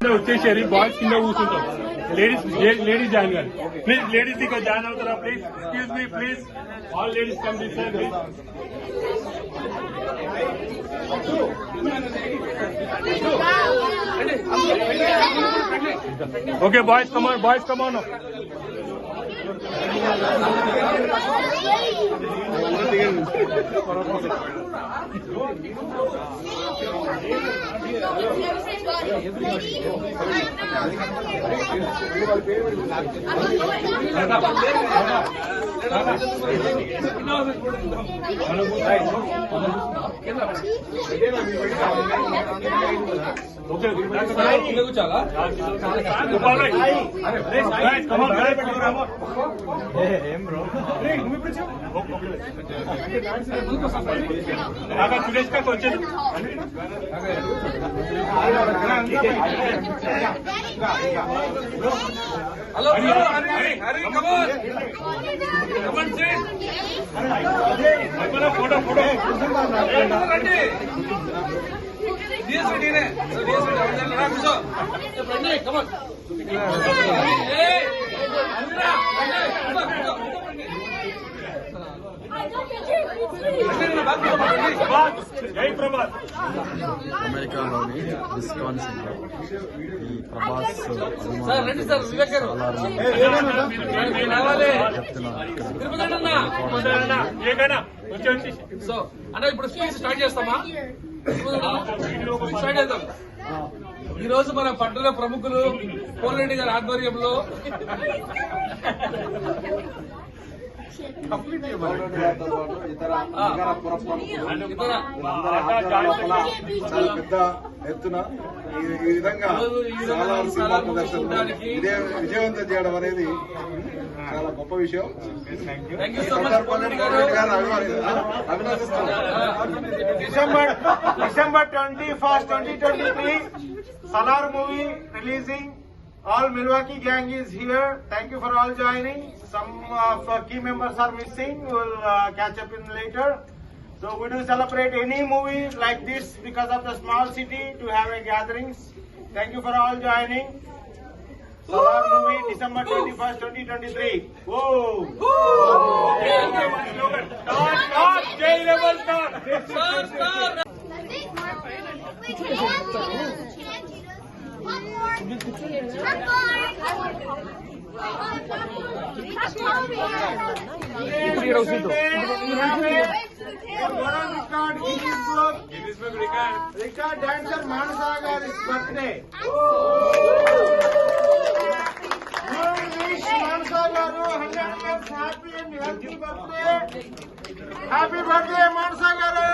వచ్చేసేది బాయ్స్ కింద కూర్చుంటాం. లేడీస్ జాయిన్ కాదు ప్లీజ్. లేడీస్ ఇక్కడ జాయిన్ అవుతారా please? Excuse me please. All ladies come this side please. Okay boys come on, boys come on. Okay కూర్చోాలా? సురేష్ కాకు వచ్చేది. హలో ఫోటో ఫోటో అమెరికాలోని విస్కాన్సిన్ లో ఈ ప్రభాస్ సో అన్న ఇప్పుడు స్పీచ్ స్టార్ట్ చేస్తామా? స్టార్ట్ చేద్దాం. ఈ రోజు మన పట్టణ ప్రముఖులు కోల్రెడ్డి గారి ఆధ్వర్యంలో చాలా పెద్ద ఎత్తున ఈ విధంగా సినిమా ప్రదర్శన విజయవంతం చేయడం అనేది చాలా గొప్ప విషయం. December 21st, 2023, Salar movie releasing. All Milwaukee gang is here. Thank you for all joining. Some of key members are missing. We'll catch up in later. So we do celebrate any movie like this because of the small city to have a gatherings. Thank you for all joining. Salar movie December 21st, 2023. Whoa! Start! J level start! Record dancer Manasa Gari's birthday. Wish Manasa Garu 100 years happy and healthy birthday. Happy birthday Manasa Garu.